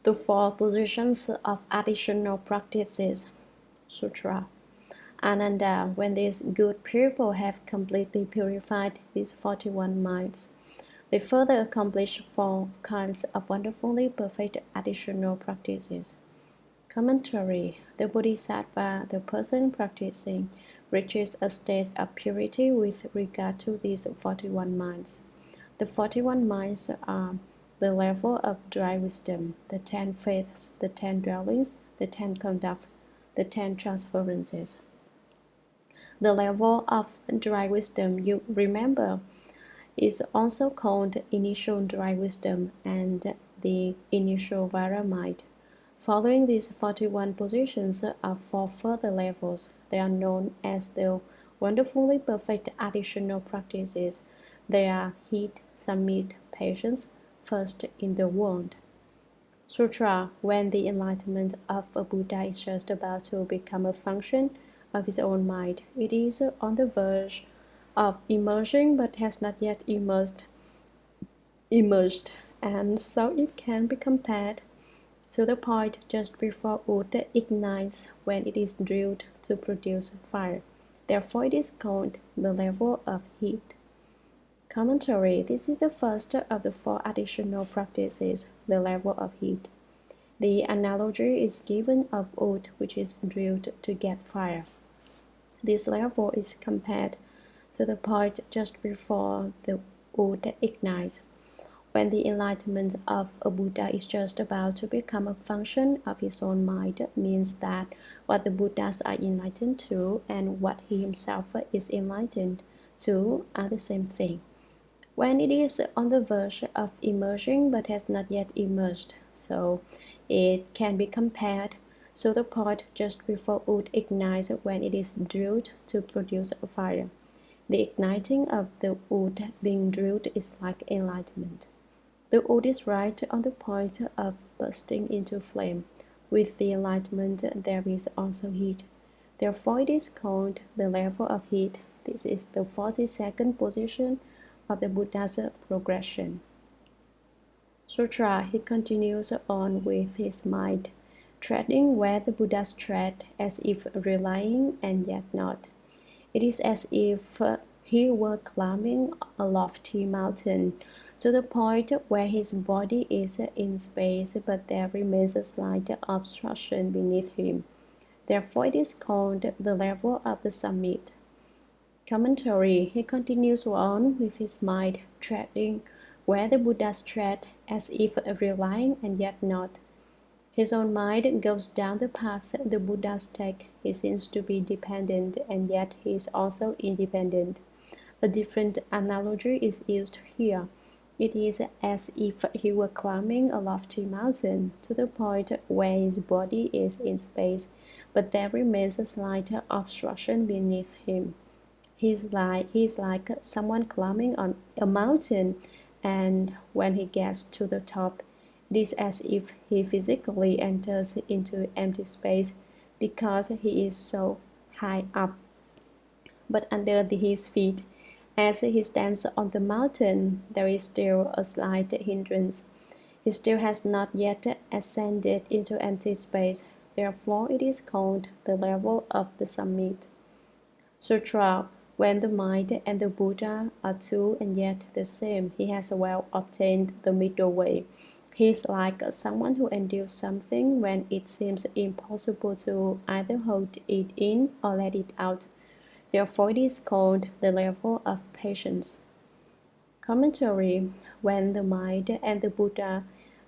The four positions of additional practices. Sutra. Ananda, when these good people have completely purified these 41 minds, they further accomplish four kinds of wonderfully perfect additional practices. Commentary. The bodhisattva, the person practicing, reaches a state of purity with regard to these 41 minds. The 41 minds are the level of dry wisdom, the 10 faiths, the 10 dwellings, the 10 conducts, the 10 transferences. The level of dry wisdom, you remember, is also called initial dry wisdom and the initial Vara mind. Following these 41 positions are four further levels. They are known as the wonderfully perfect additional practices. They are heat, summit, patience, first in the world. Sutra, when the enlightenment of a Buddha is just about to become a function of his own mind. It is on the verge of emerging but has not yet emerged, and so it can be compared to the point just before wood ignites when it is drilled to produce fire. Therefore, it is called the level of heat. Commentary. This is the first of the four additional practices, the level of heat. The analogy is given of wood which is drilled to get fire. This level is compared to the point just before the wood ignites. When the enlightenment of a Buddha is just about to become a function of his own mind, means that what the Buddhas are enlightened to and what he himself is enlightened to are the same thing. When it is on the verge of emerging but has not yet emerged, so it can be compared to the point just before wood ignites when it is drilled to produce a fire. The igniting of the wood being drilled is like enlightenment. The wood is right on the point of bursting into flame. With the enlightenment there is also heat. Therefore it is called the level of heat. This is the 42nd position of the Buddha's progression. Sutra, he continues on with his mind, treading where the Buddhas tread, as if relying and yet not. It is as if he were climbing a lofty mountain to the point where his body is in space, but there remains a slight obstruction beneath him. Therefore, it is called the level of the summit. Commentary. He continues on with his mind, treading where the Buddhas tread, as if relying and yet not. His own mind goes down the path the Buddhas take. He seems to be dependent, and yet he is also independent. A different analogy is used here. It is as if he were climbing a lofty mountain to the point where his body is in space, but there remains a slight obstruction beneath him. He is like someone climbing on a mountain, and when he gets to the top, it is as if he physically enters into empty space because he is so high up. But under his feet, as he stands on the mountain, there is still a slight hindrance. He still has not yet ascended into empty space. Therefore, it is called the level of the summit. Sutra. When the mind and the Buddha are two and yet the same, he has well obtained the middle way. He is like someone who endures something when it seems impossible to either hold it in or let it out. Therefore, it is called the level of patience. Commentary. When the mind and the Buddha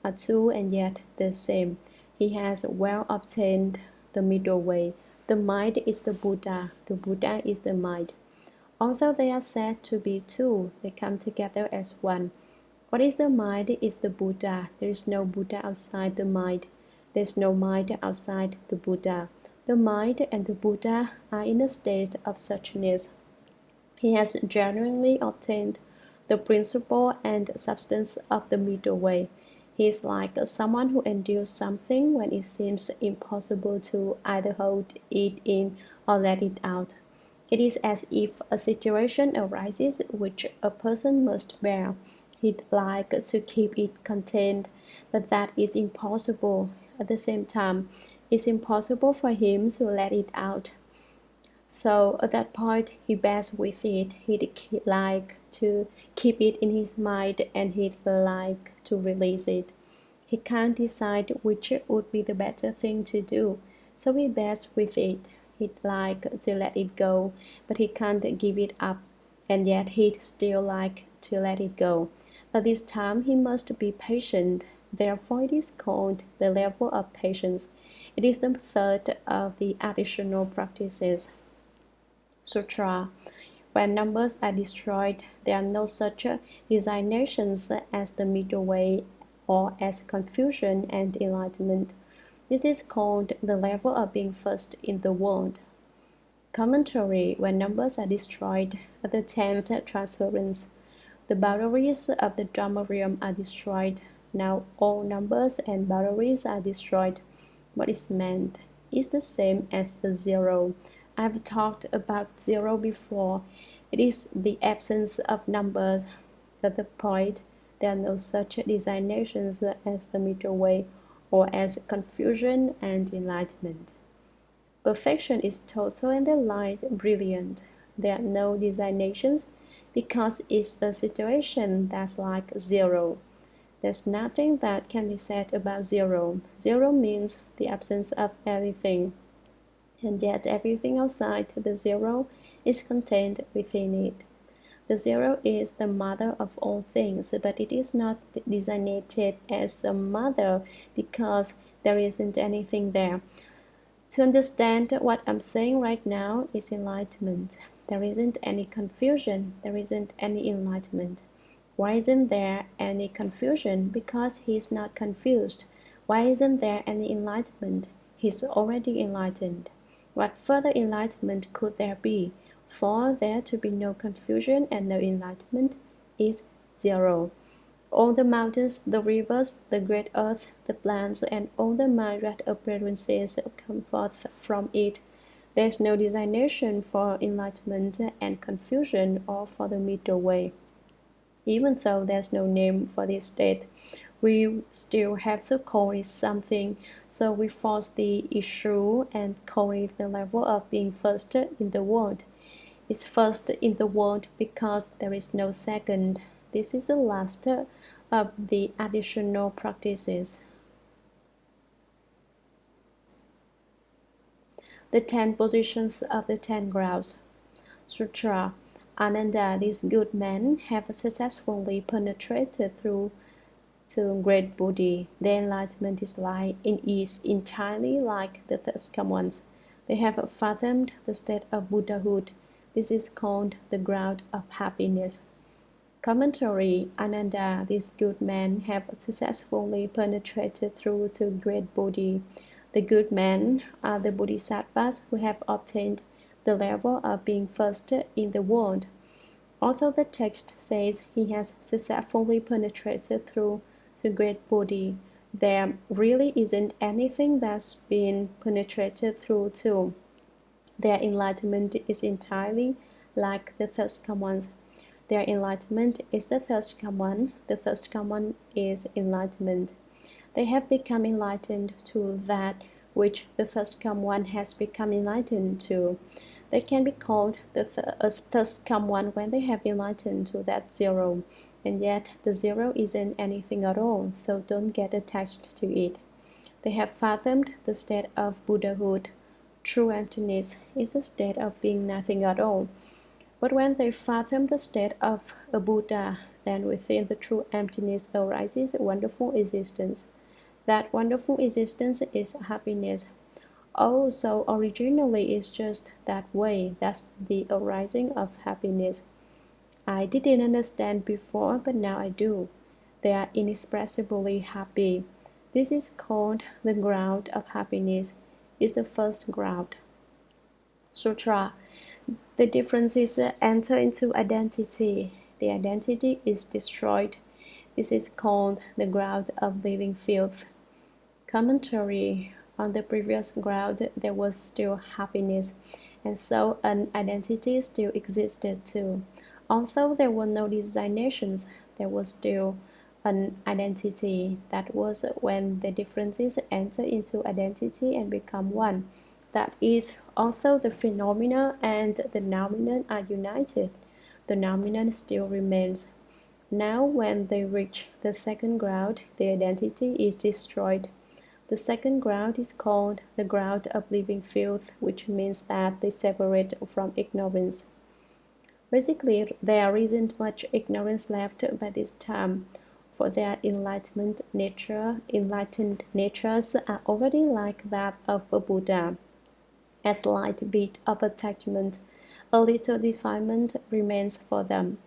are two and yet the same, he has well obtained the middle way. The mind is the Buddha is the mind. Although they are said to be two, they come together as one. What is the mind is the Buddha. There is no Buddha outside the mind. There is no mind outside the Buddha. The mind and the Buddha are in a state of suchness. He has genuinely obtained the principle and substance of the middle way. He is like someone who endures something when it seems impossible to either hold it in or let it out. It is as if a situation arises which a person must bear. He'd like to keep it contained, but that is impossible. At the same time, it's impossible for him to let it out. So at that point, he bears with it. He'd like to keep it in his mind and he'd like to release it. He can't decide which would be the better thing to do, so he bears with it. He'd like to let it go, but he can't give it up, and yet he'd still like to let it go. But this time he must be patient. Therefore, it is called the level of patience. It is the third of the additional practices. Sutra. When numbers are destroyed, there are no such designations as the middle way or as confusion and enlightenment. This is called the level of being first in the world. Commentary. When numbers are destroyed, the 10th transference. The boundaries of the Dharma Realm are destroyed. Now all numbers and boundaries are destroyed. What is meant is the same as the zero. I've talked about zero before. It is the absence of numbers. At the point, there are no such designations as the middle way or as confusion and enlightenment. Perfection is total and the light brilliant. There are no designations because it's the situation that's like zero. There's nothing that can be said about zero. Zero means the absence of everything, and yet everything outside the zero is contained within it. The zero is the mother of all things, but it is not designated as a mother because there isn't anything there. To understand what I'm saying right now is enlightenment. There isn't any confusion, there isn't any enlightenment. Why isn't there any confusion? Because he's not confused. Why isn't there any enlightenment? He's already enlightened. What further enlightenment could there be? For there to be no confusion and no enlightenment is zero. All the mountains, the rivers, the great earth, the plants, and all the myriad appearances come forth from it. There is no designation for enlightenment and confusion or for the middle way. Even though there's no name for this state, we still have to call it something, so we force the issue and call it the level of being first in the world. It's first in the world because there is no second. This is the last of the additional practices. The 10 positions of the 10 grounds. Sutra. Ananda, these good men have successfully penetrated through to great Buddhi. Their enlightenment is entirely like the first ones. They have fathomed the state of Buddhahood. This is called the ground of happiness. Commentary. Ananda, these good men have successfully penetrated through to great Bodhi. The good men are the bodhisattvas who have obtained the level of being first in the world. Although the text says he has successfully penetrated through to great Bodhi, there really isn't anything that's been penetrated through to. Their enlightenment is entirely like the first ones. Their enlightenment is the first command. The first command is enlightenment. They have become enlightened to that which the first one has become enlightened to. They can be called the first one when they have enlightened to that zero, and yet the zero isn't anything at all, so don't get attached to it. They have fathomed the state of Buddhahood. True emptiness is the state of being nothing at all. But when they fathom the state of a Buddha, then within the true emptiness arises a wonderful existence. That wonderful existence is happiness. Oh, so originally it's just that way. That's the arising of happiness. I didn't understand before, but now I do. They are inexpressibly happy. This is called the ground of happiness. It's the first ground. Sutra. The differences enter into identity. The identity is destroyed. This is called the ground of living filth. Commentary. On the previous ground, there was still happiness, and so an identity still existed too. Although there were no designations, there was still an identity. That was when the differences enter into identity and become one. That is, although the phenomena and the noumenon are united, the noumenon still remains. Now, when they reach the second ground, the identity is destroyed. The second ground is called the ground of living filth, which means that they separate from ignorance. Basically, there isn't much ignorance left by this time, for their enlightened natures are already like that of a Buddha. A slight bit of attachment, a little defilement remains for them.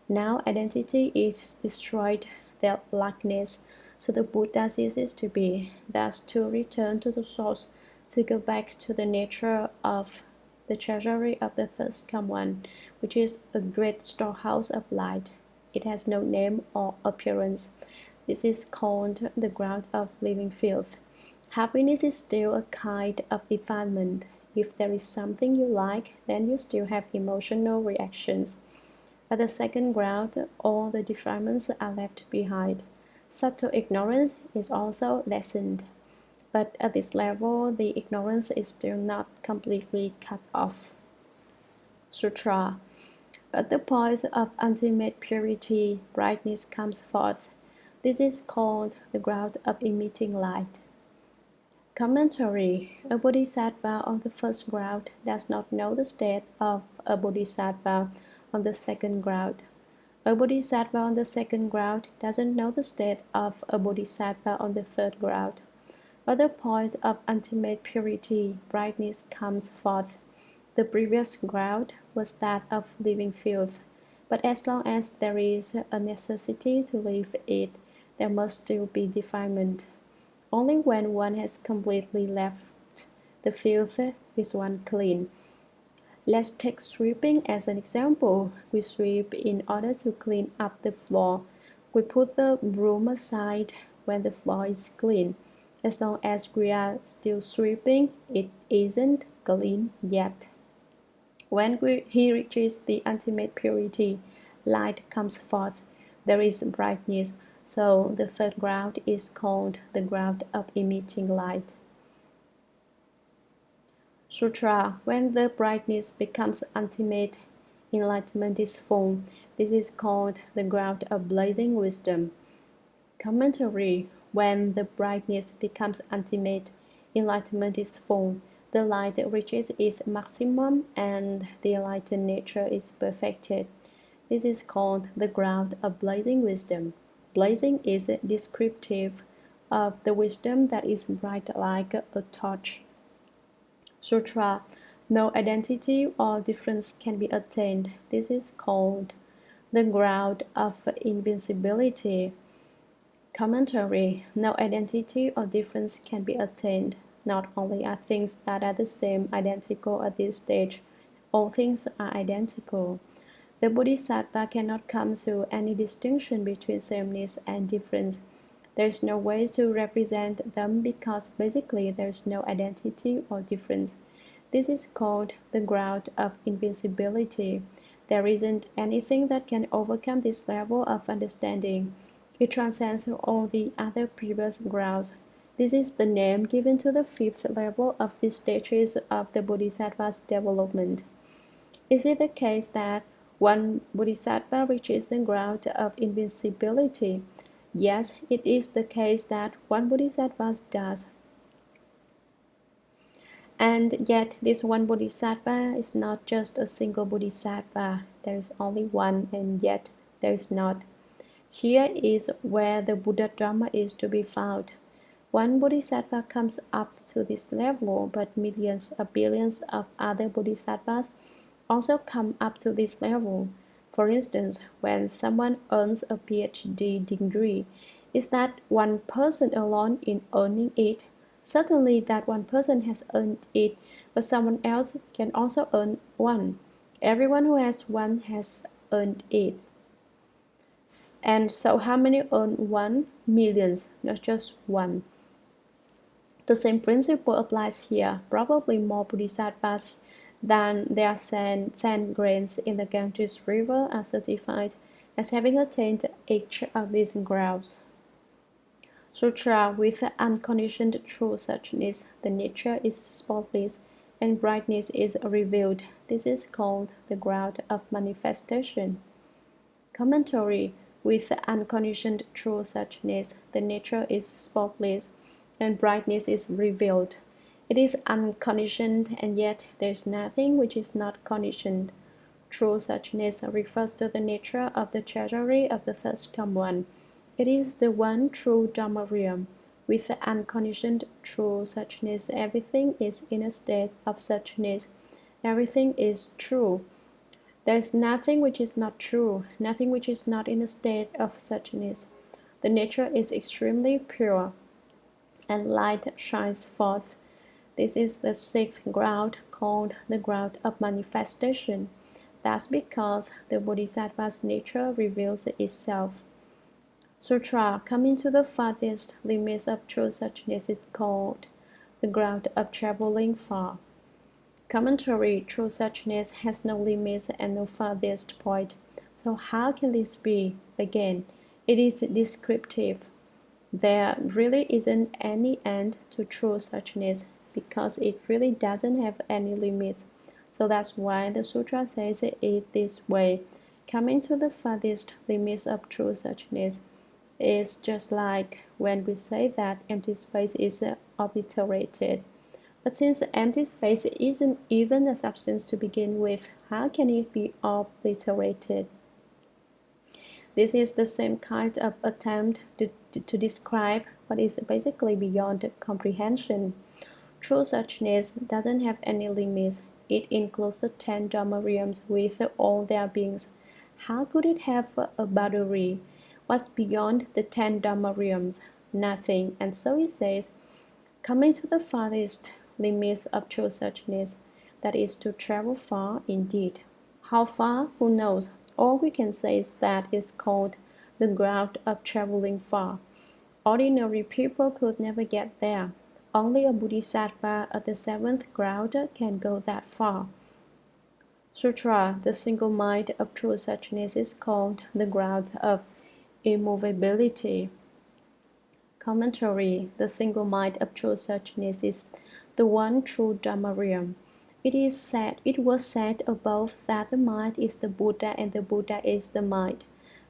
Now identity is destroyed, their likeness, so the Buddha ceases to be, thus to return to the source, to go back to the nature of the treasury of the first come one, which is a great storehouse of light. It has no name or appearance. This is called the ground of living filth. Happiness is still a kind of defilement. If there is something you like, then you still have emotional reactions. At the second ground, all the defilements are left behind. Subtle ignorance is also lessened. But at this level, the ignorance is still not completely cut off. Sutra. At the point of ultimate purity, brightness comes forth. This is called the ground of emitting light. Commentary. A bodhisattva on the first ground does not know the state of a bodhisattva on the second ground. A bodhisattva on the second ground doesn't know the state of a bodhisattva on the third ground. At the point of ultimate purity, brightness comes forth. The previous ground was that of living filth, but as long as there is a necessity to leave it, there must still be defilement. Only when one has completely left the filth is one clean. Let's take sweeping as an example. We sweep in order to clean up the floor. We put the broom aside when the floor is clean. As long as we are still sweeping, it isn't clean yet. When he reaches the ultimate purity, light comes forth. There is brightness. So the third ground is called the ground of emitting light. Sutra. When the brightness becomes ultimate, enlightenment is full. This is called the ground of blazing wisdom. Commentary. When the brightness becomes ultimate, enlightenment is full. The light reaches its maximum and the enlightened nature is perfected. This is called the ground of blazing wisdom. Blazing is descriptive of the wisdom that is bright like a torch. Sutra. No identity or difference can be attained. This is called the ground of invincibility. Commentary. No identity or difference can be attained. Not only are things that are the same identical at this stage, all things are identical. The bodhisattva cannot come to any distinction between sameness and difference. There is no way to represent them because basically there is no identity or difference. This is called the ground of invincibility. There isn't anything that can overcome this level of understanding. It transcends all the other previous grounds. This is the name given to the fifth level of the stages of the bodhisattva's development. Is it the case that one bodhisattva reaches the ground of invincibility? Yes, it is the case that one bodhisattva does. And yet, this one bodhisattva is not just a single bodhisattva. There is only one, and yet there is not. Here is where the Buddha Dharma is to be found. One bodhisattva comes up to this level, but millions or billions of other bodhisattvas also come up to this level. For instance, when someone earns a PhD degree, is that one person alone in earning it? Certainly that one person has earned it, but someone else can also earn one. Everyone who has one has earned it. And so how many earn one? Millions, not just one. The same principle applies here. Probably more bodhisattvas than their sand grains in the Ganges River are certified as having attained each of these grounds. Sutra with unconditioned true suchness, the nature is spotless and brightness is revealed. This is called the ground of manifestation. Commentary with unconditioned true suchness, the nature is spotless and brightness is revealed. It is unconditioned, and yet there is nothing which is not conditioned. True suchness refers to the nature of the treasury of the first come one. It is the one true Dharma Realm. With the unconditioned true suchness, everything is in a state of suchness. Everything is true. There is nothing which is not true, nothing which is not in a state of suchness. The nature is extremely pure, and light shines forth. This is the sixth ground, called the ground of manifestation. That's because the bodhisattva's nature reveals itself. Sutra coming to the farthest limits of true suchness is called the ground of traveling far. Commentary: true suchness has no limits and no farthest point. So how can this be? Again, it is descriptive. There really isn't any end to true suchness because it really doesn't have any limits. So that's why the sutra says it this way. Coming to the farthest limits of true suchness is just like when we say that empty space is obliterated. But since empty space isn't even a substance to begin with, how can it be obliterated? This is the same kind of attempt to describe what is basically beyond comprehension. True suchness doesn't have any limits. It includes the 10 Dharma realms with all their beings. How could it have a boundary? What's beyond the 10 Dharma realms? Nothing. And so it says, coming to the farthest limits of true suchness, that is to travel far indeed. How far? Who knows? All we can say is that it's called the ground of traveling far. Ordinary people could never get there. Only a bodhisattva at the seventh ground can go that far. Sutra, the single mind of true suchness, is called the ground of immovability. Commentary: the single mind of true suchness is the one true Dharma Realm. It was said above that the mind is the Buddha and the Buddha is the mind.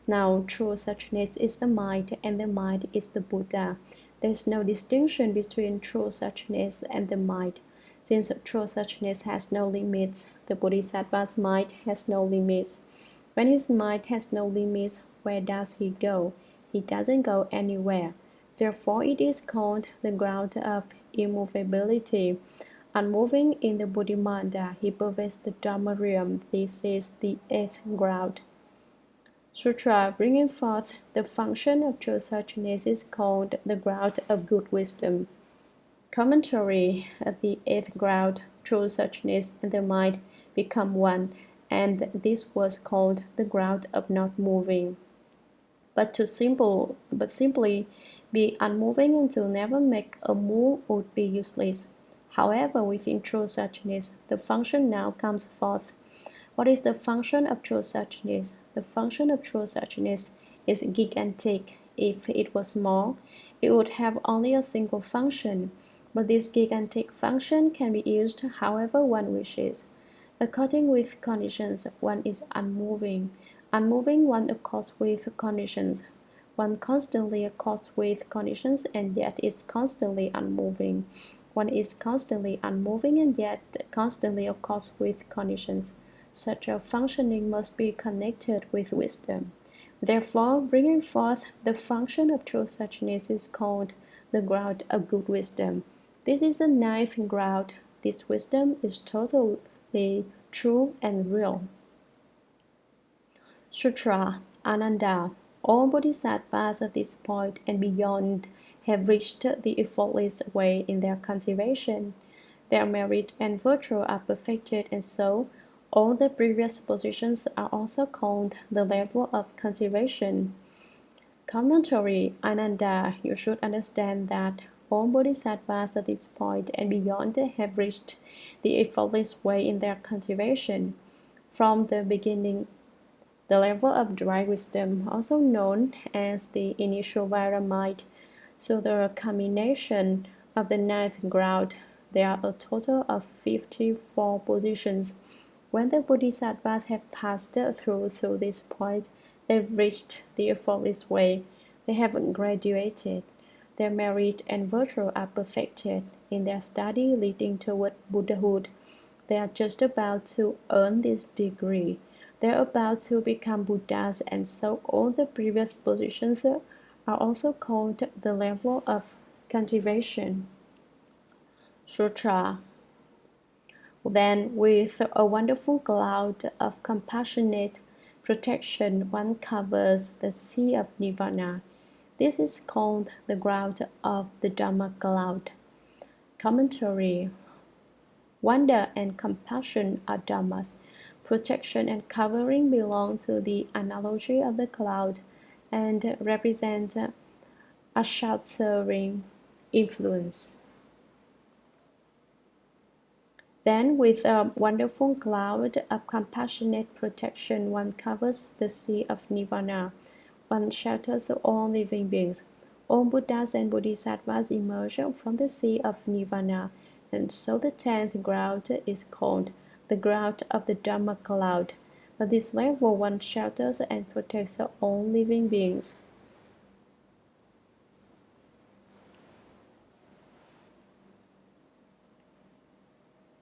Now true suchness is the mind and the mind is the Buddha. There is no distinction between true suchness and the mind. Since true suchness has no limits, the bodhisattva's mind has no limits. When his mind has no limits, where does he go? He doesn't go anywhere. Therefore, it is called the ground of immovability. Unmoving in the Buddhimanda, he pervades the Dharma Realm. This is the eighth ground. Sutra bringing forth the function of true suchness is called the ground of good wisdom. Commentary: at the eighth ground, true suchness and the mind become one, and this was called the ground of not moving. But simply be unmoving and to never make a move would be useless. However, within true suchness, the function now comes forth. What is the function of true suchness? The function of true suchness is gigantic. If it was small, it would have only a single function. But this gigantic function can be used however one wishes. According with conditions, one is unmoving. Unmoving one accords with conditions. One constantly accords with conditions and yet is constantly unmoving. One is constantly unmoving and yet constantly accords with conditions. Such a functioning must be connected with wisdom. Therefore, bringing forth the function of true suchness is called the ground of good wisdom. This is the ninth ground. This wisdom is totally true and real. Sutra, Ananda. All bodhisattvas at this point and beyond have reached the effortless way in their cultivation. Their merit and virtue are perfected, and so all the previous positions are also called the level of cultivation. Commentary: Ananda, you should understand that all bodhisattvas at this point and beyond have reached the effortless way in their cultivation. From the beginning, The level of dry wisdom, also known as the initial Vajra mind. So the culmination of the ninth ground, there are a total of 54 positions. When the bodhisattvas have passed through to this point, they've reached the effortless way. They have graduated. Their merit and virtue are perfected in their study leading toward Buddhahood. They are just about to earn this degree. They're about to become Buddhas, and so all the previous positions are also called the level of cultivation. Sutra. Then, with a wonderful cloud of compassionate protection, one covers the sea of Nirvana. This is called the ground of the Dharma cloud. Commentary. Wonder and compassion are dharmas. Protection and covering belong to the analogy of the cloud and represent a sheltering influence. Then, with a wonderful cloud of compassionate protection, one covers the sea of Nirvana. One shelters all living beings. All Buddhas and Bodhisattvas emerge from the sea of Nirvana, and so the 10th ground is called the ground of the Dharma cloud. At this level, one shelters and protects all living beings.